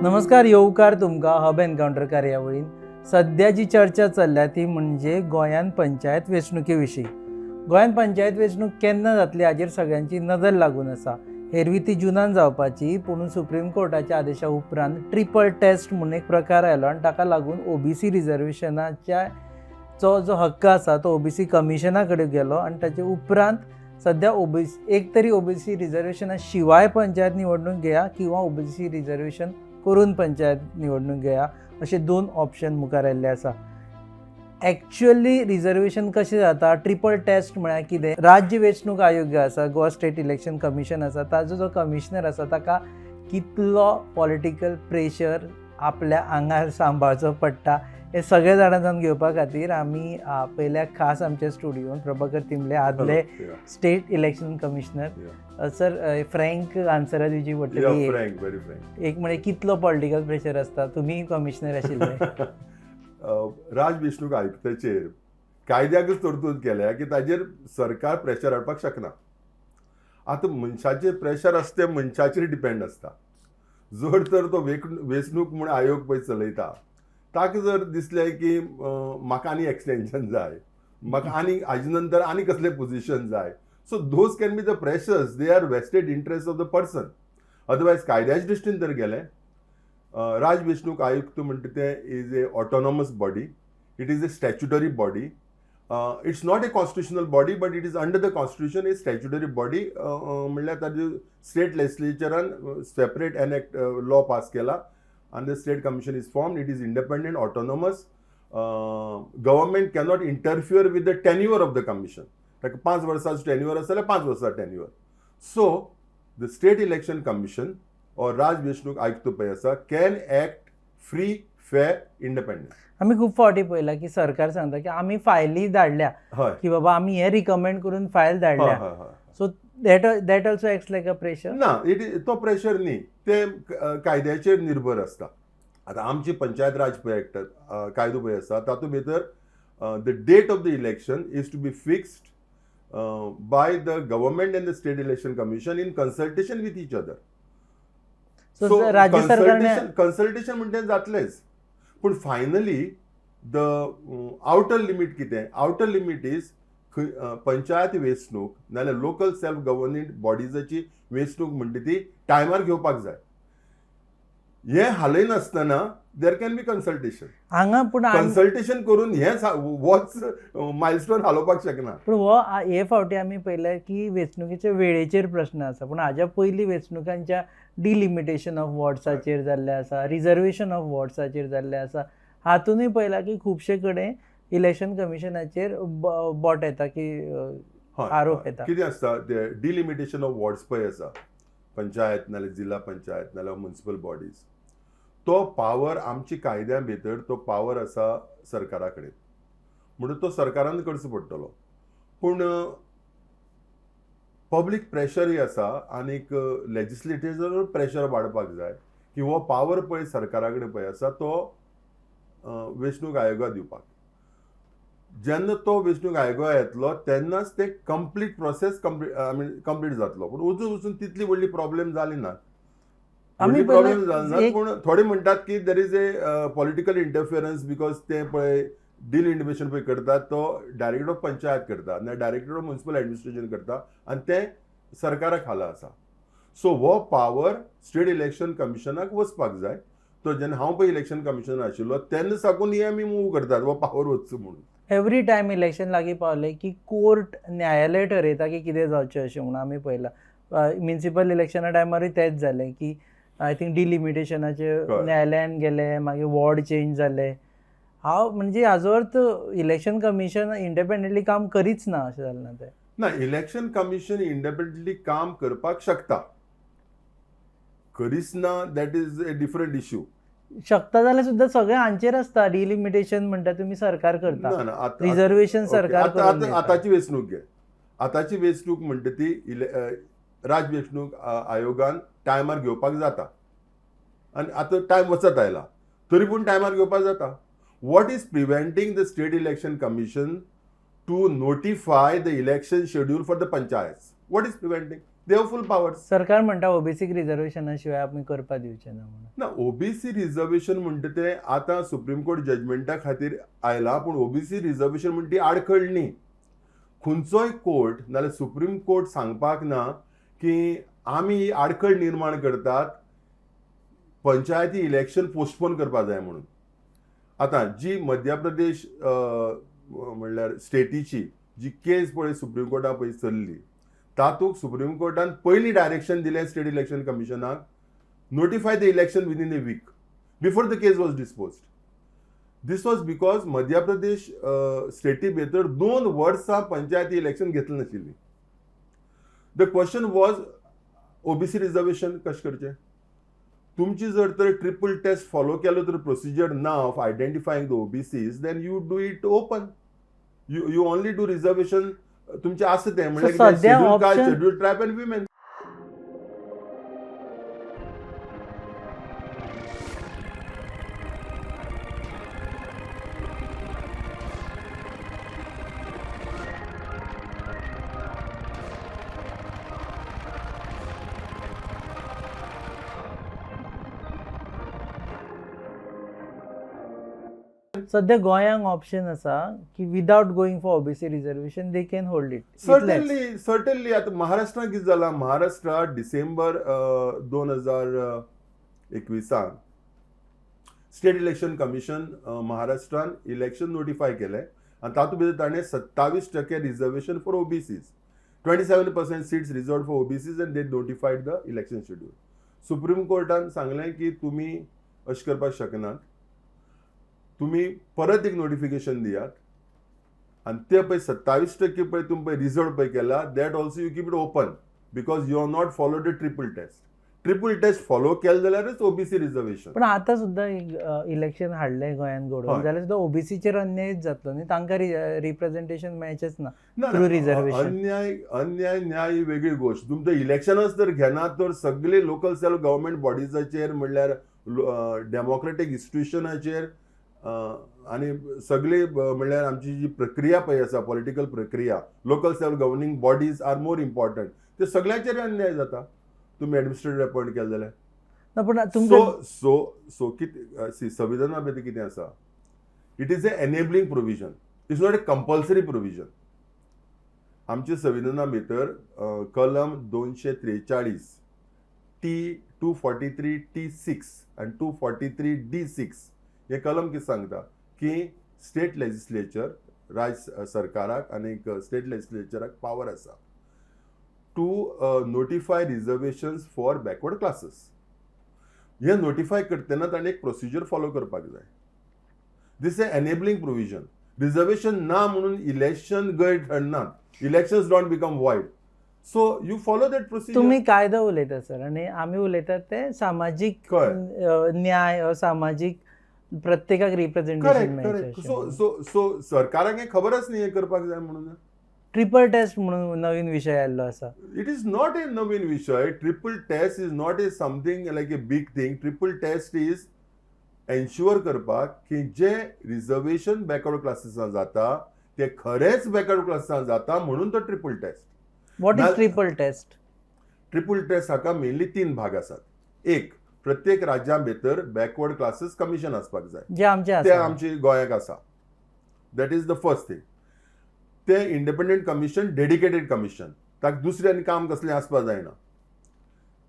नमस्कार, येवकार तुमकां हब एनकावंटर कार्यावळीन. सध्या जी चर्चा चल्ल्या ती म्हणजे गोंयान पंचायत वेंचणुके विशीं. गोंयान पंचायत वेंचणूक केन्ना जातली हाजेर सगळ्यांची नदर लागून आसा. एरवी ती जुनान जावपाची, पूण सुप्रीम कोर्टाच्या आदेशा उपरांत ट्रिपल टेस्ट म्हणून एक प्रकार आयलो आनी ताका लागून ओबीसी रिजर्वेशनाच्या जो हक्क आसा तो ओबीसी कमिशना कडेन गेलो आनी ताचे उपरांत सध्या एक तरी ओबीसी रिजर्वेशना शिवाय पंचायत निवडणूक घेया किंवा ओबीसी रिजर्वेशन करून पंचायत निवडणूक घेया अशे दोन ऑप्शन मुखार आयिल्ले आसा. एक्चुअली रिजर्वेशन कशें जाता, ट्रिपल टेस्ट म्हळ्यार कितें, राज्य वेंचणूक आयोग जो आसा, गोवा स्टेट इलेक्शन कमिशन आसा, ताजो जो कमिशनर आसा ताका कितलो पॉलिटिकल प्रेशर आपल्या आंगार सांबाळचो पडटा हे सगळे जाणां घेवपा खातीर आमी पयल्या खास आमच्या स्टुडियोन प्रभाकर तिंबले, आदले state election commissioner. Sir, frank आन्सरां दिवची पडटली. एक म्हणजे कितलो पॉलिटिकल प्रेशर आसता, तुमी कमिशनर आशिल्ले. राज वेंचणूक आयुक्ताचेर कायद्याकच तरतूद केल्या की ताजेर सरकार प्रेशर हाडपाक शकना. आतां मनशाचेर प्रेशर आसता तें मनशाचेर डिपेंड आसता. जर तर तो वेंचणूक म्हूण आयोग पळय चलयता, ताका जर दिसलें की म्हाका आनी एक्सटेंशन जाय, म्हाका आनी हाजे नंतर आनी कसले पोजिशन जाय, so those can be the pressures, they are vested interest of the person. Otherwise कायद्याच्या दृश्टीन जर गेलें, राज वेंचणूक आयुक्त म्हणटा तें is a autonomous body, it is a statutory body. It's not a constitutional body but it is under the constitution a statutory body. म्हणल्यार ताजे स्टेट लेजिस्लेचरान सेपरेट एन लॉ पास केला and the state commission is formed. It is independent, autonomous. Government cannot interfere with the tenure of the commission. Like 5 वर्सांचो tenure आसा जाल्यार 5 वर्सां tenure. So the state election commission or राज वेंचणूक आयुक्त पळय आसा can act free, fair, independent. आमी खूब फावटी पळयलां की सरकार सांगता की आमी फायली धाडल्या की बाबा आमी हे रिकमेंड करून फायल धाडल्या. So that also acts like a pressure. ना, तो प्रेशर न्ही, ते कायद्याचेर निर्भर आसता. आतां आमची पंचायत राज पळय एक्ट कायदो पळय आसा, तातूंत भितर the date of the election is to be fixed by the government and the state election commission in consultation with each other. So consultation म्हणटा जातलेंच, पूण फायनली द आउटर लिमीट कितें, आउटर लिमीट इज पंचायत वेंचणूक नाल्यार local self governing बॉडीजाची वेंचणूक म्हणटा ती टायमार घेवपाक जाय. हे हालय नासतना देर कॅन बी कन्सल्टेशन. हांगा पूण कन्सल्टेशन करून होच मायलस्टोन हालोवपाक शकना. पूण हे फावटी आमी पळयलें की वेंचणुकेच्या वेळेचेर प्रश्न आसा, पूण हाज्या पयलीं वेंचणुकांच्या डिलिमिटेशन ऑफ वॉर्ड्साचेर जाल्ले आसा, रिजर्वेशन ऑफ वॉर्ड्साचेर जाल्ले आसा. हातूनय पळयलां की खुबशे कडेन इलेक्शन कमिशनाचेर बोट येता की आरोप येता. कितें आसता, ते डिलिमिटेशन ऑफ वॉर्ड्स पळय आसा, पंचायत नाल्यार जिल्ला पंचायत नाल्यार म्युनिसिपल बॉडीज, तो पावर आमची कायद्या भितर तो पावर आसा सरकारा कडेन, म्हणून तो सरकारान करचो पडटलो. पूण पब्लीक प्रेशरूय आसा आनीक लेजिस्लेटिव्ह प्रेशर वाडपाक जाय की हो पावर पळय सरकारा कडेन पळय आसा तो वेंचणूक आयोगाक दिवपाक. जेन्ना तो वेंचणूक आयोगा येतलो तेन्नाच ते कंप्लीट प्रोसेस कंप्लीट जातलो. पूण वचून तितली व्हडली प्रॉब्लेम जाली ना, प्रॉब्लेम जाली ना. पूण थोडे म्हणटात की there is a political interference because ते पळय डिलिमिटेशन पळय करतात तो डायरेक्टर ऑफ पंचायत करता ना डायरेक्टर ऑफ म्युनिसिपल एडमिनिस्ट्रेशन करता आनी ते सरकारा खाला आसा. सो हो पावर स्टेट इलेक्शन कमिशनाक वचपाक जाय. तो जेन्ना हांव पळय इलेक्शन कमिशनर आशिल्लो तेन्ना साकून हे आमी मूव करतात हो पावर वचचो म्हणून. एवरी टायम इलेक्शन लागीं पावलें की कोर्ट न्यायालय ठरयता की कितें जावचें अशें म्हणून आमी पळयलां. म्युनिसिपल इलेक्शना टायमारूय तेंच जालें की आय थिंक डिलिमिटेशनाचे न्यायालयान गेले, मागीर वॉर्ड चेंज जाले. म्हणजे हाजो अर्थ इलेक्शन कमिशन इंडिपेंडंटली काम करीच ना अशें जालें ना. तें ना, इलेक्शन कमिशन इंडिपेंडंटली काम करपाक शकता, करीच ना that is A different issue. शकता जाल्यार सुद्दां सगळें हांचेर आसता. डिलिमिटेशन म्हणटा तुमी सरकार करता, रिजर्वेशन सरकार. आतांची वेंचणूक घे, आतांची वेंचणूक म्हणटा ती राज वेंचणूक आयोगान टायमार घेवपाक जाता आनी आतां टायम वचत आयला तरी पूण टायमार घेवपाक जाता. What is preventing the state election commission to notify the election schedule for the panchayat? What is preventing? They have full powers. सरकार म्हणटा ओबीसीक रिजर्वेशना शिवाय आमी करपा दिवचे ना म्हणून. ना ओबीसी रिजर्वेशन म्हणटा ते आतां सुप्रीम कोर्ट जजमेंटा खातीर आयला, पूण ओबीसी रिजर्वेशन म्हणटा ती आडखळ न्ही. खंयचोय कोर्ट नाल्यार सुप्रीम कोर्ट सांगपाक ना की आमी ही आडखळ निर्माण करतात, पंचायती इलेक्शन पोस्टपोन करपा जाय म्हणून. आतां जी मध्य प्रदेश म्हणल्यार स्टेटीची जी केस पळय सुप्रीम कोर्टान पळय चल्ली, तातूंत सुप्रीम कोर्टान पयलीं डायरेक्शन दिलें स्टेट इलेक्शन कमिशनाक, notify the election within a week before the case was disposed. This was because Madhya Pradesh स्टेटी भितर 2 वर्सां पंचायती इलेक्शन घेतली नाशिल्ली. The question was OBC reservation कशें करचें. तुमची जर तर ट्रिपल टेस्ट फॉलो केलो तर प्रोसिजर ना of identifying the OBCs, then you do it open. You only do reservation तुमचे आसा तें म्हणल्यार schedule caste, schedule tribe and women. सध्या गोंयांक ऑप्शन आसा की without going for OBC reservation they can hold it. Certainly आतां महाराष्ट्रान कितें जालां, Maharashtra December 2021 state election commission महाराष्ट्रान इलेक्शन नोटिफाय केलें आनी तातूंत भितर ताणें 27% reservation for OBCs, 27% seats reserved for OBCs and they notified the election schedule. Supreme कोर्टान सांगलें की तुमी अशें करपाक शकनात, तुम्ही परत एक नोटिफिकेशन दियात आणि ते पळय 27% पळय तुम्ही पळय रिजर्व पळय केला, that also you keep it open because you are not follow the triple test. Triple test follow केले जाल्यारच ओबीसी रिजर्वेशन. पण आता सुद्धा इलेक्शन हाडले गोंयान घडोवन जाल्यार सुद्धा ओबीसीचेर अन्यायच जातलो न्ही, तांकां रिप्रेझेंटेशन मेळचेच ना थ्रू रिजर्वेशन. अन्याय न्याय ही वेगळी गोष्ट. तुमचं इलेक्शनच जर घेनात तर सगळे लोकल सेल्फ गव्हर्नमेंट बॉडीजाचेर म्हणल्यार डेमोक्रेटीक इन्स्टिट्यूशनाचेर आणि सगळे म्हणल्यार आमची जी प्रक्रिया पळय आसा पॉलिटिकल प्रक्रिया, local self governing bodies are more important. ते सगळ्यांचेर अन्याय जाता तुम्ही एडमिनिस्ट्रेटिव्ह अपॉइंट केले जाल्यार. सो कितें संविधाना भितर कितें आसा, it is A enabling provision, it's not A compulsory provision. आमच्या संविधाना भितर कलम 243 T243T6 आणि 243D6 हे कलम कितें सांगता की स्टेट लेजिस्लेचर राज्य सरकाराक आणि स्टेट लेजिस्लेचराक पावर आसा to notify reservations for backward classes. हे नोटिफाय करतना ताणें एक प्रोसिजर फॉलो करपाक जाय. This a enabling provision. Reservation ना म्हणून इलेक्शन गैर ठरनात, elections don't become void. So you follow that procedure. तुम्ही कायदा उलयता सर आणि आम्ही उलयतात ते सामाजिक न्याय, सामाजिक प्रत्येकाक रिप्रेझेंटेशन मेळचें. सो सरकाराक हे खबरच नाही हे करपाक जाय म्हणून. ट्रिपल टेस्ट म्हणून नवीन विषय आयल्लो आसा. इट इज नॉट ए नवीन विषय. Triple test is not a something like a big thing. Triple test is ensure करपाक की जे रिजर्वेशन बॅकवर्ड क्लासेसां जाता ते खरेच बॅकवर्ड क्लासेसां जाता म्हणून तो triple test. What is triple test? Triple test हाका मेनली 3 भाग आसात. एक, प्रत्येक राज्या भितर बॅकवर्ड क्लासेस कमिशन आसपाक जाय, जे आमची गोंयाक आसा. That is the first thing. ते इंडिपेंडंट कमिशन, डेडिकेटेड कमिशन, ताका दुसरें आनी काम कसलें आसपाक जायना.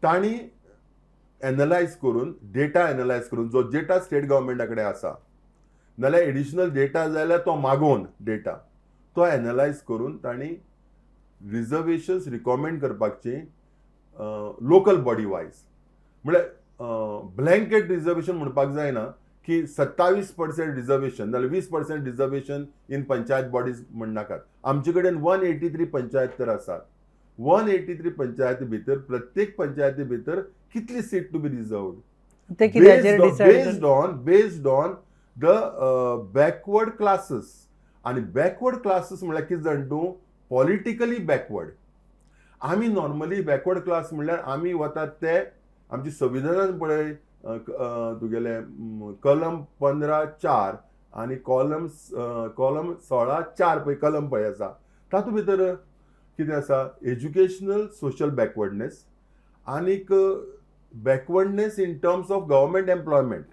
तांणी एनालायज करून, डेटा एनालायज करून, जो डेटा स्टेट गव्हर्मेंटा कडेन आसा नाल्यार एडिशनल डेटा जाल्यार तो मागोवन डेटा तो एनालायज करून तांणी रिजर्वेशन्स रिकमेंड करपाची लोकल बॉडी वायज. म्हळ्यार ब्लँकेट रिजर्वेशन म्हणपाक जायना की 27% रिजर्वेशन नाल्यार 20% रिजर्वेशन इन पंचायत बॉडीज म्हणनाकात. आमचे कडेन 183 पंचायत तर आसात. 183 पंचायती भितर प्रत्येक पंचायती भितर कितली seat to be reserved based on the backward classes. आणि बॅकवर्ड क्लासेस म्हळ्यार कितें जाण तूं, पॉलिटिकली बॅकवर्ड. आमी नॉर्मली बॅकवर्ड क्लास म्हणल्यार आमी वतात ते आमची संविधानान पळय तुगेले कलम 15(4) आणि कॉलम 16(4) पळय कलम पळय आसा तातूंत भितर कितें आसा एज्युकेशनल सोशल बॅकवर्डनेस आनीक backwardness in terms of government employment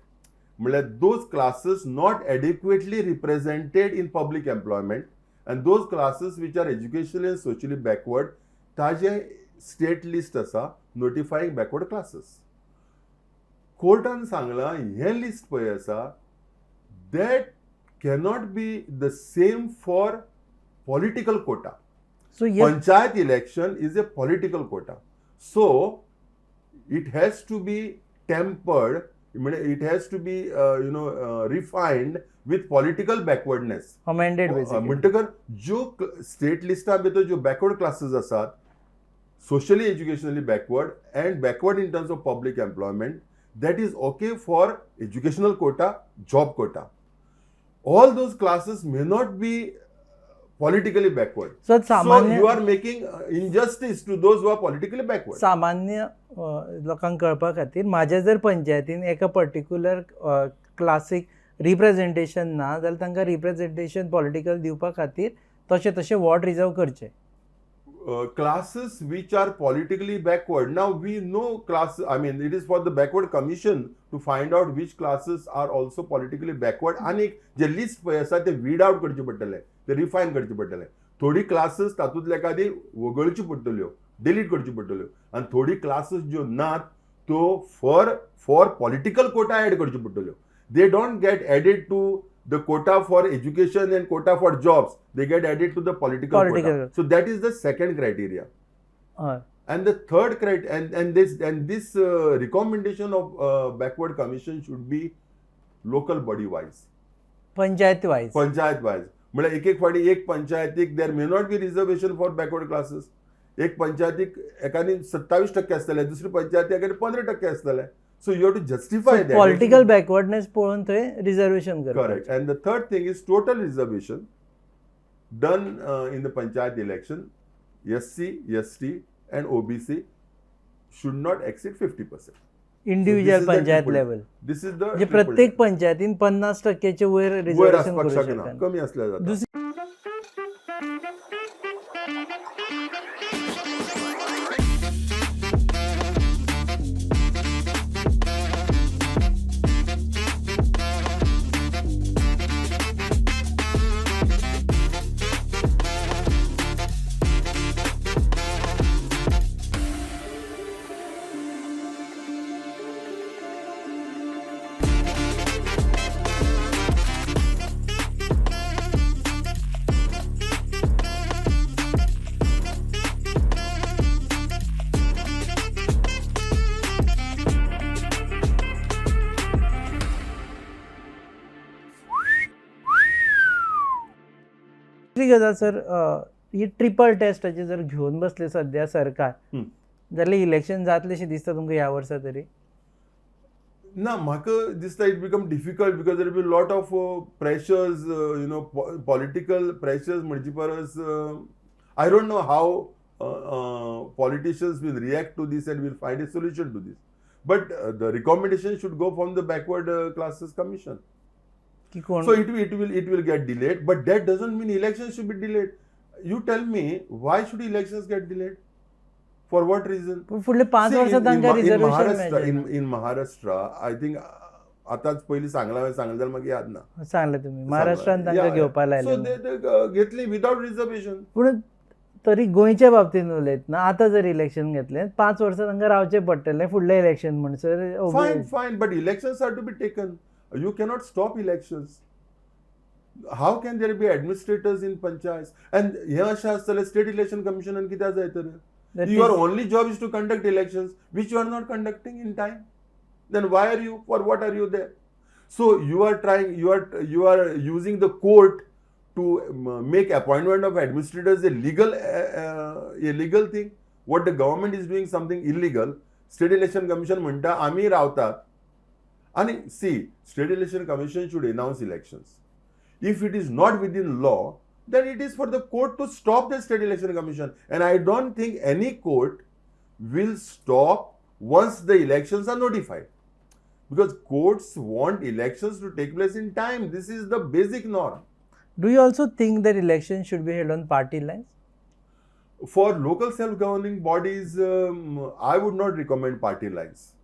म्हळ्यार those classes not adequately represented in public employment and those classes which are educationally and socially backward ताजे स्टेट लिस्ट आसा नोटिफाईंग बॅकवर्ड क्लासेस. कोर्टान सांगलां हें list पळय आसा that cannot be the same for political quota. So Panchayat election is a political quota. So it has to be tempered, it has to be refined with political backwardness. amended basically. म्हणटकर ज्यो state लिस्टा भितर ज्यो backward classes आसात socially educationally backward and backward in terms of public employment that is okay for educational quota, job quota. All those classes may not be politically backward. So You are making injustice to those who are politically backward. सामान्य लोकांक कळपा खातीर माझ्या जर पंचायतीन एका particular classic representation ना जाल्यार तांकां रिप्रेझेंटेशन पॉलिटिकल दिवपा खातीर तशें वॉट रिजर्व करचें. Classes which are politically backward. Now we know it is for the backward commission to find out which classes are also politically backward. आणि जे लिस्ट पळय आसा ते वीड आउट करचे पडटले, ते रिफायन करचे पडटले. थोडी क्लासेस तातूंतले एखादी वगळची पडटल्यो, डिलीट करच्यो पडटल्यो आणि थोडी क्लासेस ज्यो नात त्यो फॉर पॉलिटिकल कोटा एड करच्यो पडटल्यो. They don't get added to the quota for education and quota for jobs. They get added to the political quota. So that is the second criteria. And the third criteria, and this recommendation of backward commission should be local body wise. Panchayat wise. म्हणजे एक फाटी एक पंचायतीक there may not be reservation for backward classes. एक पंचायतीक एकानी 27% आसतले, दुसरी पंचायती एकानी 15% आसतले. So you have to justify that. Political backwardness पळोवन थंय रिजर्वेशन करप. Correct. And the third thing is total reservation done in the panchayat election. SC, ST and OBC should not exceed 50%. Individual panchayat level. This is the म्हणजे प्रत्येक पंचायतीन 50%चे वयर reservation करू शकता. कमी असल्या जाता. दुसरी गजाल सर, ही ट्रिपल टेस्टाचे जर घेवन बसले सध्या सरकार जाल्यार इलेक्शन जातलेशें दिसता तुमकां ह्या वर्सा तरी? ना, म्हाका दिसता it become difficult because there be lot of pressures, political pressures म्हणजे परस I don't know how politicians will react to this and will find a solution to this. But the recommendation should go from the backward classes commission. So it will get delayed, but that doesn't mean elections should be delayed. You tell me, why should elections get delayed? For what reason? फुडले 5 वर्सां तांकां reservation in Maharashtra, I think आताच पयलीं सांगला जाल्यार म्हाका याद ना. सांगलें तुमी महाराष्ट्रान तांकां घेवपा लायले. So they घेतली without reservation. पूण तरी गोंयच्या बाबतीन उलयतना आतां जर इलेक्शन घेतलें 5 वर्सां तांकां रावचें पडटलें फुडलें इलेक्शन म्हणसर. Fine, but elections are to be taken. You cannot stop elections. How can there be administrators in panchayats? And हे अशें आसतलें स्टेट इलेक्शन कमिशनान कित्याक जाय तर? Your only job is to conduct elections, which you are not conducting in time. Then why are you? For what are you there? So you are using the court to make appointment of administrators a legal thing. What the government is doing something illegal. State Election Commission म्हणटा आम्ही रावतात. आणि see, State Election Commission should announce elections. If it is not within law, then it is for the court to stop the State Election Commission. And I don't think any court will stop once the elections are notified. Because courts want elections to take place in time. This is the basic norm. Do you also think that elections should be held on party lines? For local self-governing bodies, I would not recommend party lines.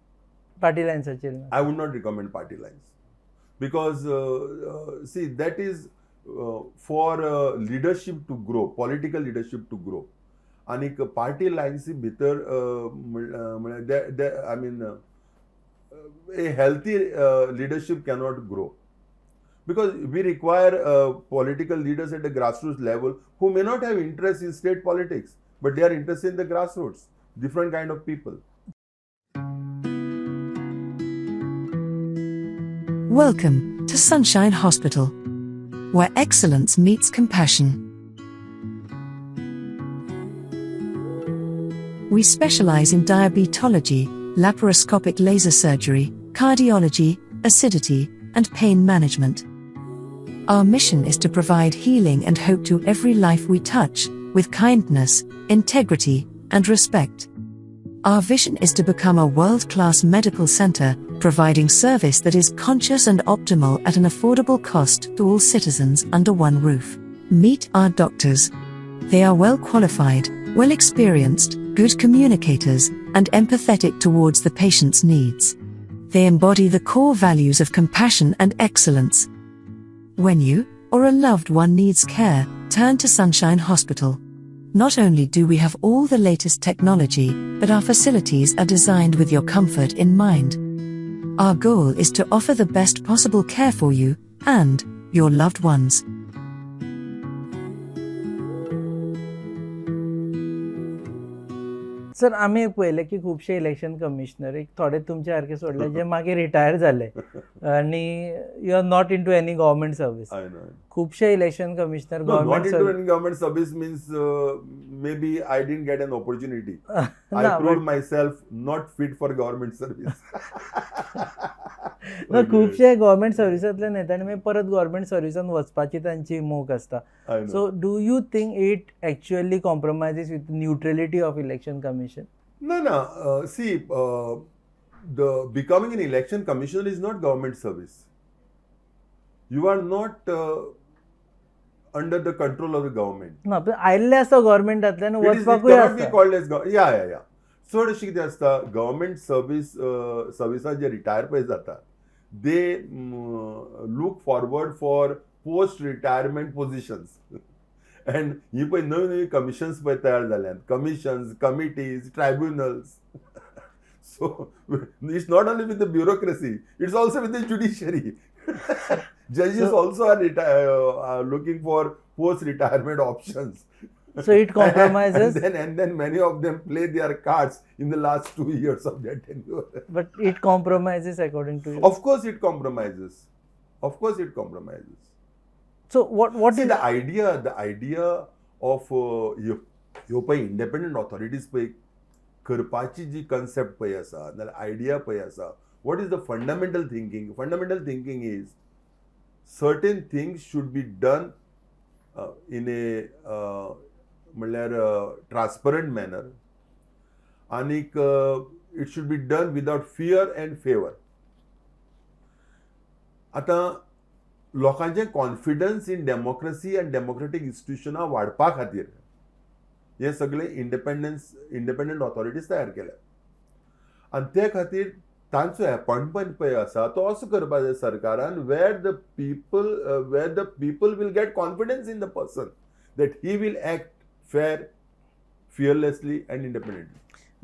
Party लाईन्सचेर I would not recommend party lines because see, that is for leadership to grow, political leadership to grow. आणि party lines भितर I mean a healthy leadership cannot grow. Because we require political leaders at the grassroots level who may not have interest in state politics, but they are interested in the grassroots, different kind of people. Welcome to Sunshine Hospital, where excellence meets compassion. We specialize in diabetology, laparoscopic laser surgery, cardiology, acidity, and pain management. Our mission is to provide healing and hope to every life we touch, with kindness, integrity, and respect. Our vision is to become a world-class medical center, providing service that is conscious and optimal at an affordable cost to all citizens under one roof. Meet our doctors. They are well qualified, well experienced, good communicators, and empathetic towards the patient's needs. They embody the core values of compassion and excellence. When you or a loved one needs care, turn to Sunshine Hospital. Not only do we have all the latest technology, but our facilities are designed with your comfort in mind. Our goal is to offer the best possible care for you and your loved ones. Sir आम्ही पळयलें की खुबशे election commissioner एक थोडे तुमचे सारके सोडले जे मागीर रिटायर जाले आणि you are not into any government service. खुबशे election commissioner Not into any government service means maybe I didn't get an opportunity. I proved myself not fit for government service. खुबशे government सर्विसांतल्यान येता आनी मागीर परत government सर्विसान वचपाची तांची मोख आसता. So do you think it actually compromises with neutrality of election commission? No. See, the becoming an election commissioner is not government service. You are not under the control of the government. ना पण आयल्ले आसता गव्हर्मेंटांतल्यान It वचपाकूय cannot be आसता. called as yeah. चड अशी कितें आसता, government सर्विसां जे retire पळय जाता, they look forward for post retirement positions. And ही पळय नवी नवी कमिशन्स पळय तयार जाल्यात, commissions, committees, tribunals. So it's not only with the bureaucracy, it's also with the judiciary. Judges also are looking for post-retirement options. So it compromises. and then many of them play their cards in the last 2 years of their tenure. But it compromises according to you. Of course it compromises. So what See, is the idea of ह्यो पळय independent authorities पळय करपाची जी concept पळय आसा, नाल्यार idea पळय आसा, what is the fundamental thinking? Fundamental thinking is certain things should be done in a म्हणल्यार ट्रान्सपरंट मॅनर, आनीक it should be done without fear and favour. आतां लोकांचें confidence in democracy and democratic इन्स्टिट्युशनां वाडपा खातीर हे सगळे इंडिपेंडंट ऑथॉरिटीज तयार केल्या. आनी ते खातीर तांचो अपॉइंटमेंट पळय आसा तो असो करपा जाय सरकारान where the people will get confidence in the person that he will act fair, fearlessly and independently.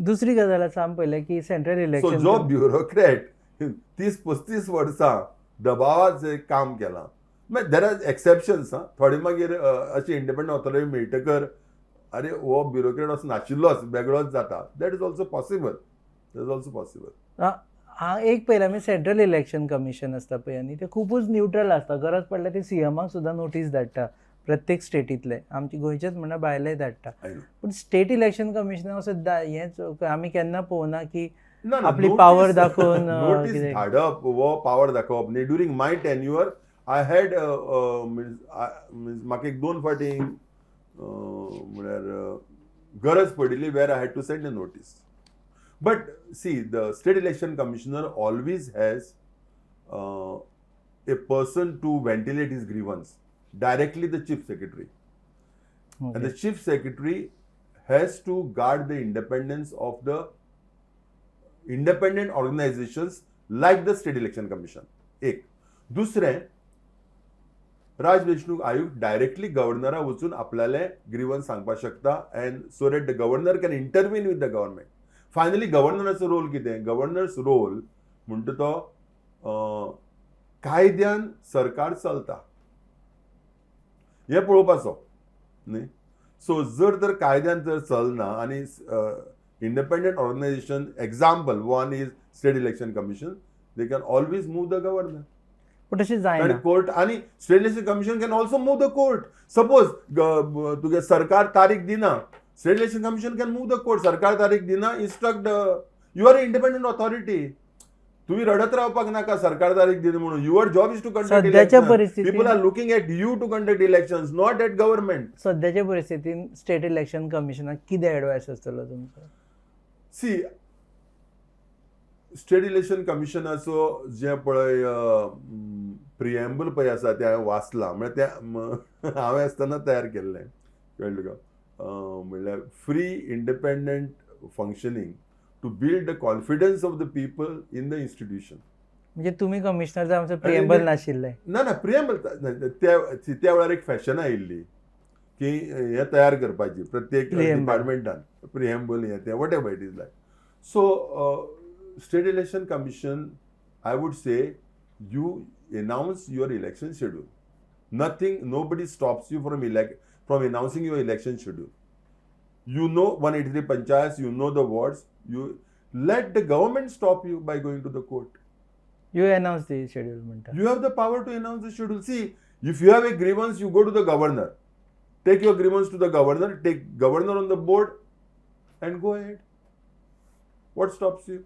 दुसरी गजाल आसा, आमी पळयलें की सेंट्रल इलेक्शन. सो जो ब्युरोक्रेट 30-35 वर्सां दबावाचें काम केलां, मागीर देर आर एक्सेप्शन्स. थोडे मागीर अशें इंडिपेंडंट ऑथॉरिटी मेळटकर अरे हो ब्युरोक्रेट असो नाशिल्लोच, वेगळोच जाता. That is also possible. हांव एक पळयलां आमी सेंट्रल इलेक्शन कमिशन आसता पळय, आनी ते खुबूच न्यूट्रल आसता. गरज पडल्यार ते सीएमाक सुद्दां नोटीस धाडटा प्रत्येक स्टेटींतले. आमचे गोंयचेच म्हणना भायले धाडटा. पूण स्टेट इलेक्शन कमिशनर असो हेच आमी केन्ना पळोवना की आपली पावर दाखोवन नोटीस धाडप वो पावर दाखोवप न्ही. During my tenure I had म्हाका 1-2 फावटी म्हळ्यार गरज पडिल्ली वेर I had to send a notice. But see, the state election commissioner always has a person to ventilate his grievance, directly the chief secretary. Okay. And the chief secretary has to guard the independence of the independent organizations like the State Election Commission. एक. दुसरें, राज वेचणूक आयोग directly गव्हर्नरा वचून आपल्याले grievance सांगपाक शकता and so that the governor can intervene with the government. Finally गव्हर्नराचो role कितें? गव्हर्नर्स रोल म्हणटा तो कायद्यान सरकार चलता हे पळोवपाचो न्ही. सो जर तर कायद्यान जर चलना आनी independent organisation, example one is state election commission, they can always move the governor. पण तशी जायना. कोर्ट आणि state election commission can also move the court. Suppose तुगे सरकार तारीख दिना, state election commission can move the court. सरकार तारीख दिना, instruct, you are independent authority. तुम्ही रडत रावपाक नाका सरकार तारीख दिना म्हणून. Your job is to conduct सध्याच्या इलेक्शन. परिस्थितीत people are looking at you to conduct elections, not at government. सध्याच्या परिस्थितीन स्टेट इलेक्शन कमिशनाक कितें एडवायस आसतलो तुमचो? सी, स्टेट इलेक्शन कमिशनाचो जे पळय प्रिएम्बल पळय आसा तें हांवें वाचलां. म्हणजे तें हांवें आसतना तयार केल्लें, कळ्ळें तुका. म्हणल्यार free independent functioning to build the confidence of the people in the institution. म्हणजे तुम्ही कमिशनर जावन आमचो प्रिएम्बल नाशिल्लें. ना प्रिएम्बल त्या वेळार एक फॅशन आयिल्ली की हे तयार करपाची प्रत्येक डिपार्टमेंटान प्रिएम्बल हे तें what ever it is like. So state election commission, I would say, you announce your election schedule. Nobody stops you from announcing your election schedule. You know 183 panchayats, you know the wards. You let the government stop you by going to the court. You announce the schedule म्हणटा. You have the power to announce the schedule. See, if you have a grievance, you go to the governor. Take your grievance to the governor, take governor on the board and go ahead. What stops you?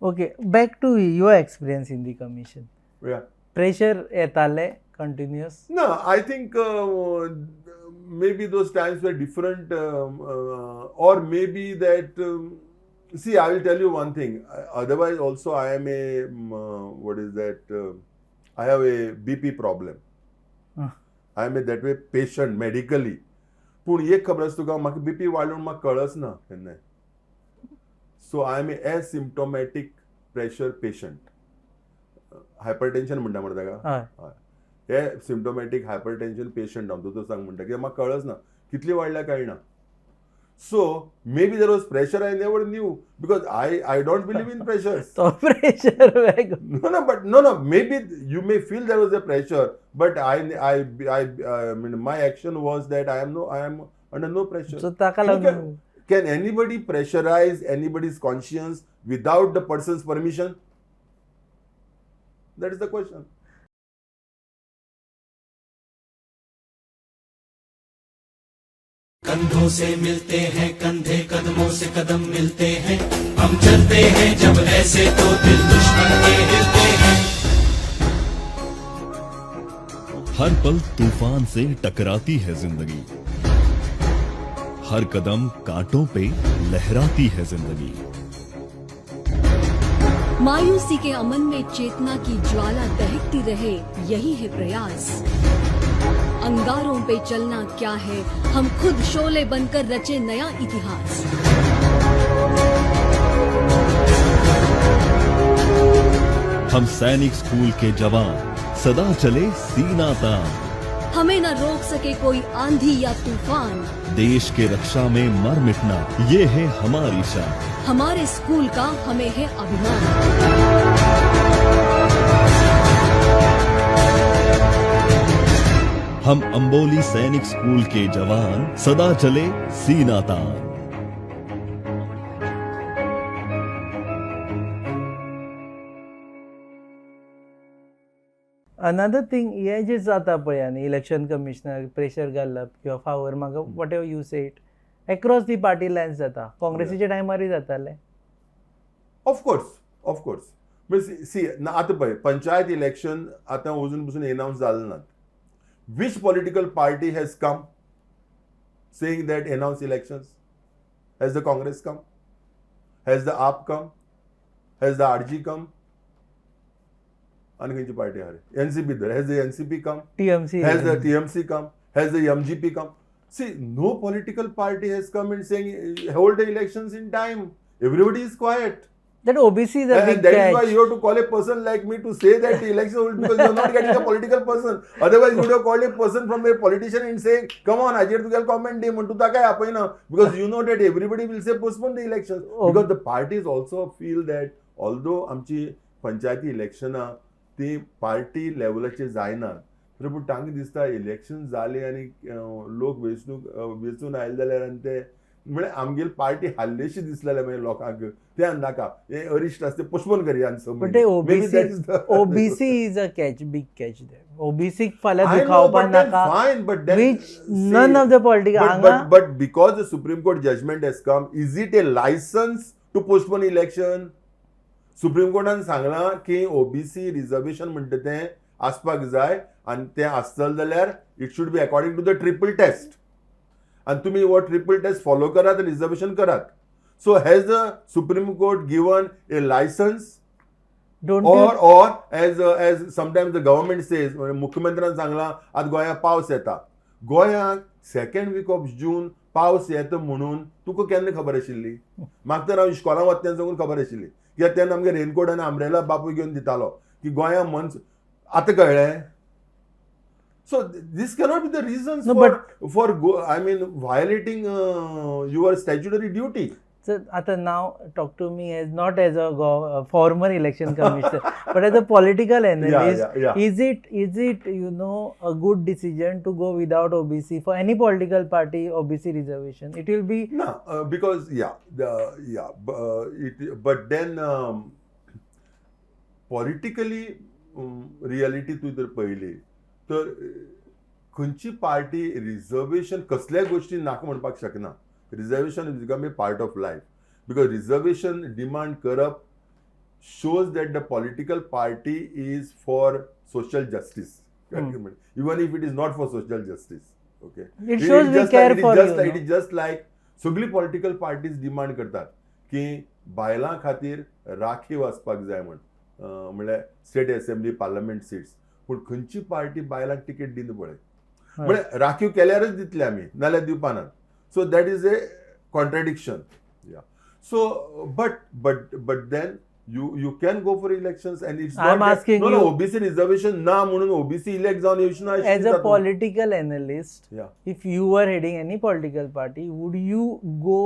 Okay, back to your experience in the commission. Yeah. Pressure येताले continuous. No, I think maybe those times were different, or maybe that. See, I will tell you one thing. Otherwise, also I am a what is that? I have a BP problem. I am a that way patient medically. पूण एक खबर आसा तुका, म्हाका BP वाडून म्हाका कळच ना केन्नाय. So I am a asymptomatic pressure patient. Hypertension म्हणटा मरे ताका. हे सिम्प्टोमॅटिक हायपरटेन्शन पेशंट हांव दोतोर सांग म्हणटा कित्याक म्हाका कळच ना कितली वाडल्या कळना. So maybe there was pressure, I never knew because I don't believe in pressure. तो pressure No, maybe you may feel there was a pressure, but my action was that I am under no pressure. So ताका लागून Can anybody pressurize anybody's conscience without the person's permission? That is the question. कंधों से मिलते हैं कंधे, कदमों से कदम मिलते हैं, हम चलते हैं जब ऐसे तो दिल दुश्मन के हिलते हैं। हर पल तूफान से टकराती है जिंदगी, हर कदम कांटों पे लहराती है जिंदगी। मायूसी के अमन में चेतना की ज्वाला दहकती रहे, यही है प्रयास। अंगारों पे चलना क्या है, हम खुद शोले बनकर रचे नया इतिहास। हम सैनिक स्कूल के जवान, सदा चले सीना तान। हमें न रोक सके कोई आंधी या तूफान, देश के रक्षा में मर मिटना ये है हमारी शान। हमारे स्कूल का हमें है अभिमान। हम अंबोली सैनिक स्कूल के जवान, सदा चले सीना तान। अनदर थिंग हे जे जाता पळय न्ही इलेक्शन कमिशनर प्रेशर घालप किंवा फावर म्हाका what ever you sed across the party Lions जाता काँग्रेसीच्या टायमारूय जाताले. ऑफकोर्स सी आतां पळय पंचायत इलेक्शन आतां अजून पसून एनावन्स जालें नात. Which political party has come saying that announce elections? Has the Congress come? Has the AAP come? Has the RG come? And which party are NCP there? Has the NCP come? TMC Has the TMC come? Has the MGP come? See, no political party has come in saying hold the elections in time. Everybody is quiet. that OBC is a big And that is catch. why you have to call a person like me to say that the election will, because you are not getting a political person. Otherwise, you would have called a person from a politician and saying, "Come on, Ajay, tu comment day, tu takai apai na," because you know that everybody will say postpone the elections. Because the parties also feel that although आमची पंचायती election ती party लेवलाचेर जायना, पूण तांकां दिसता election जाले आनी लोक वेंचून आयले जाल्यार आनी ते म्हणजे आमगेली पार्टी हाल्लेशी दिसलेले मागीर लोकांक ते नाका हे अरिश्ट आसता पोस्टपोन करया आनी But the OBC is a catch, big catch there. OBC फाल्यां दुखावपा नाका. fine, but then Which none of the political but because the Supreme Court judgment has come, is it a license to postpone election? Supreme कोर्टान सांगला की OBC reservation म्हणटा तें आसपाक जाय आनी तें आसतलें जाल्यार it should be according to the triple test. आणि तुम्ही वो ट्रिपल टेस्ट फॉलो करात रिजर्वेशन करात. So has the Supreme Court given a licence or as sometimes the government says, मुख्यमंत्र्यान सांगला आज गोंयाक पावस येता. गोंयाक सेकंड वीक ऑफ जून पावस येता म्हणून तुका केन्ना खबर आशिल्ली? म्हाका तर हांव इश्कोलां वता तेन्ना साकून खबर आशिल्ली कित्याक तेन्ना आमगे रेनकोट आनी अम्ब्रेला बापूय घेवन दितालो की गोंयाक मनस आतां कळ्ळें. So this cannot be the reasons violating your statutory duty. So now talk to me as not as a former election commissioner, but as a political analyst. Yeah. Is it a good decision to go without OBC for any political party OBC reservation? It will be No, because but then politically reality तू जर पळयली तर खंयची party reservation कसल्याय गोष्टी नाका म्हणपाक शकना. Reservation is become a part of life because reservation demand करप shows that the political party is for social justice. Even if it is not for social justice. Okay. It shows we care for you. It is just like सगळी political parties demand करतात की बायलां खातीर राखीव आसपाक जाय म्हणल्यार state assembly parliament seats. पूण खंयची पार्टी बायलांक तिकेट दिना पळय म्हणजे राखीव केल्यारच दितले आमी नाल्यार दिवपानात. So that is a contradiction. So but then you can go for elections and it's I'm not asking that, you OBC reservation na म्हणून OBC elect जावन येवची ना. as a political analyst, if you were heading any political party, would you go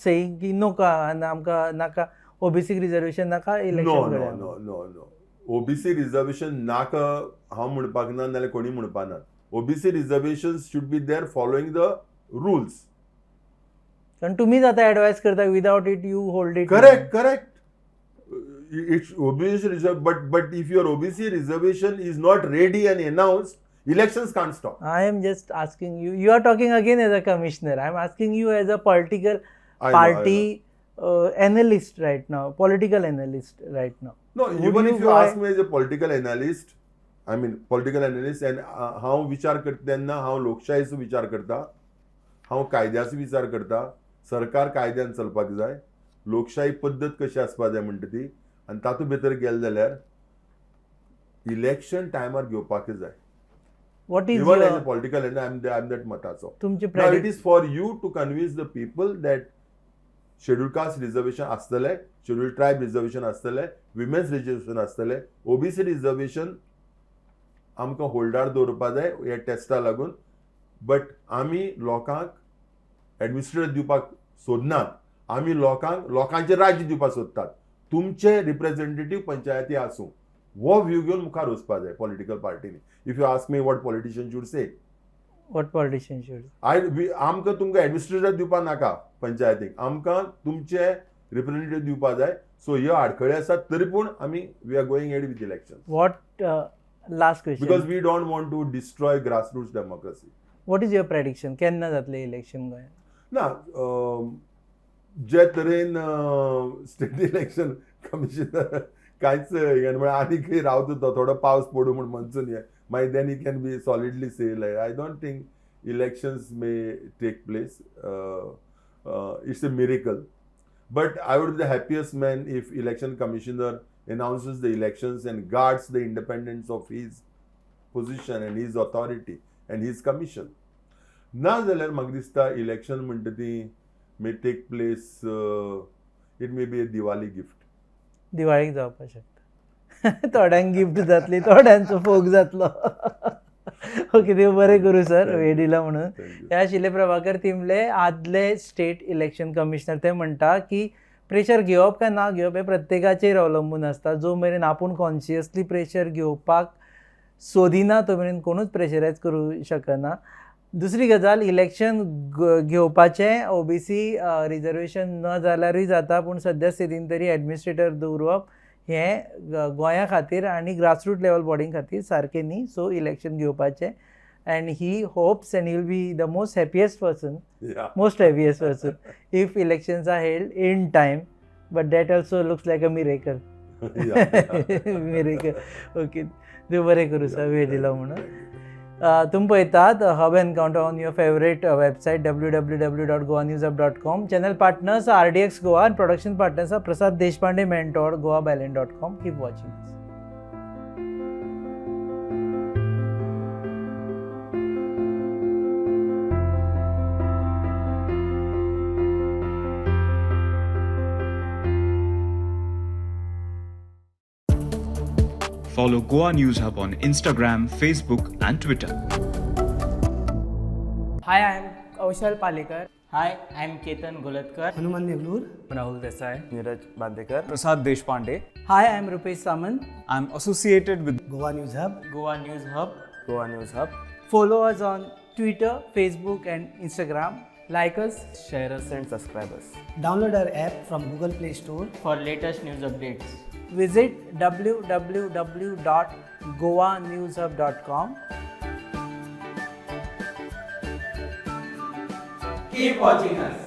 saying ki noka namka naka OBC reservation naka election no OBC reservation नाका हांव म्हणपाक ना नाल्यार कोणी म्हणपाक ना. OBC reservations should be there following the rules. कारण तुम्हीच आता ऍडवाइस करता without it you hold it. Correct. It's OBC reservation, but if your OBC reservation is not ready and announced, Elections can't stop. I am just asking you. You are talking again as a commissioner. I am asking you as a political I know, party analyst right now, political analyst right now. No, Would even you if you go ask me as a political analyst, political analyst, and हांव विचार करता तेन्ना हांव लोकशायेचो विचार करता, हांव कायद्याचो विचार करता, सरकार कायद्यान चलपाक जाय, लोकशाही पद्दत कशी आसपाक जाय म्हणटा ती, आनी तातूंत भितर गेले जाल्यार इलेक्शन टायमार घेवपाक जाय. What is Even as a your political analyst, I'm that matacho. तुमची Now it is for you to convince the people that scheduled caste reservation astale, scheduled tribe reservation astale, women's reservation astale, OBC reservation आमकां holder दवरपा जाय ह्या टेस्टा लागून. But आमी लोकांक administrator दिवपाक सोदनात, आमी लोकांचे राज्य दिवपाक सोदतात. तुमचे रिप्रेझेंटेटिव्ह पंचायती आसूं, हो व्यू घेवन मुखार वचपा जाय पॉलिटिकल पार्टीनी. If you ask me what politician should say, what politician should? आमकां तुमकां एडमिनिस्ट्रेटर दिवपा नाका पंचायतीक, आमकां तुमचे रिप्रेझेंटेटिव्ह दिवपा जाय. सो ह्यो आडखळी आसात, तरी पूण आमी we are going ahead with election. What last question? Because we don't want to destroy grassroots democracy. What is your prediction? केन्ना जातले इलेक्शन गोंयांत? ना, जे तरेन स्टेट इलेक्शन कमिशनर कांयच हें म्हळ्यार आनी खंय रावता तो थोडो पावस पडू म्हूण मनसून हे मागीर then he can be solidly say like I don't think elections may take place. It's a miracle. But I would be the happiest man if election commissioner announces the elections and guards the independence of his position and his authority and his commission. ना जाल्यार म्हाका दिसता election म्हणटा ती may take place, it may be a Diwali gift. दिवाळीक जावपाक शकता. थोड्यांक गिफ्ट जातली, थोड्यांचो फोग जातलो. ओके, देव बरें करूं सर, वेळ दिला म्हणून. हे आशिल्ले प्रभाकर तिंबले, आदले स्टेट इलेक्शन कमिशनर. ते म्हणटा की प्रेशर घेवप काय ना घेवप हें प्रत्येकाचेर अवलंबून आसता. जो मेरेन आपूण कॉन्शियसली प्रेशर घेवपाक सोदिना तो मेरेन कोणूच प्रेशरायज करूं शकना. दुसरी गजाल, इलेक्शन घेवपाचें ओबीसी रिजर्वेशन न जाल्यारूय जाता, पूण सद्या स्थितीन तरी एडमिनिस्ट्रेटर दवरप हें गोंया खातीर आनी ग्रासरूट लेवल बॉडीं खातीर सारकें न्ही. सो इलेक्शन घेवपाचें. And he hopes and he will be the most happiest person, most happiest person if elections are held in time. But that also looks like a miracle. Miracle. Okay. देव बरें करूं sir, वेळ दिलो म्हणून. तुम पळयतात hub encounter on your favourite website www.goanewsup.com. Channel partners RDX Goa and production partners are Prasad Deshpande, Mentor, goabalance.com. Keep watching us. Follow Goa News Hub on Instagram, Facebook, and Twitter. Hi, I am Kaushal Palekar. Hi, I am Ketan Golatkar. Hanuman Neglur. Rahul Desai, Neeraj Bandekar, Prasad Deshpande. Hi, I am Rupesh Samant. I'm associated with Goa News Hub. Goa News Hub. Goa News Hub. Follow us on Twitter, Facebook, and Instagram. Like us, Share us and subscribe us. download our app from Google Play Store. For latest news updates. Visit www.goanewsup.com. Keep watching us.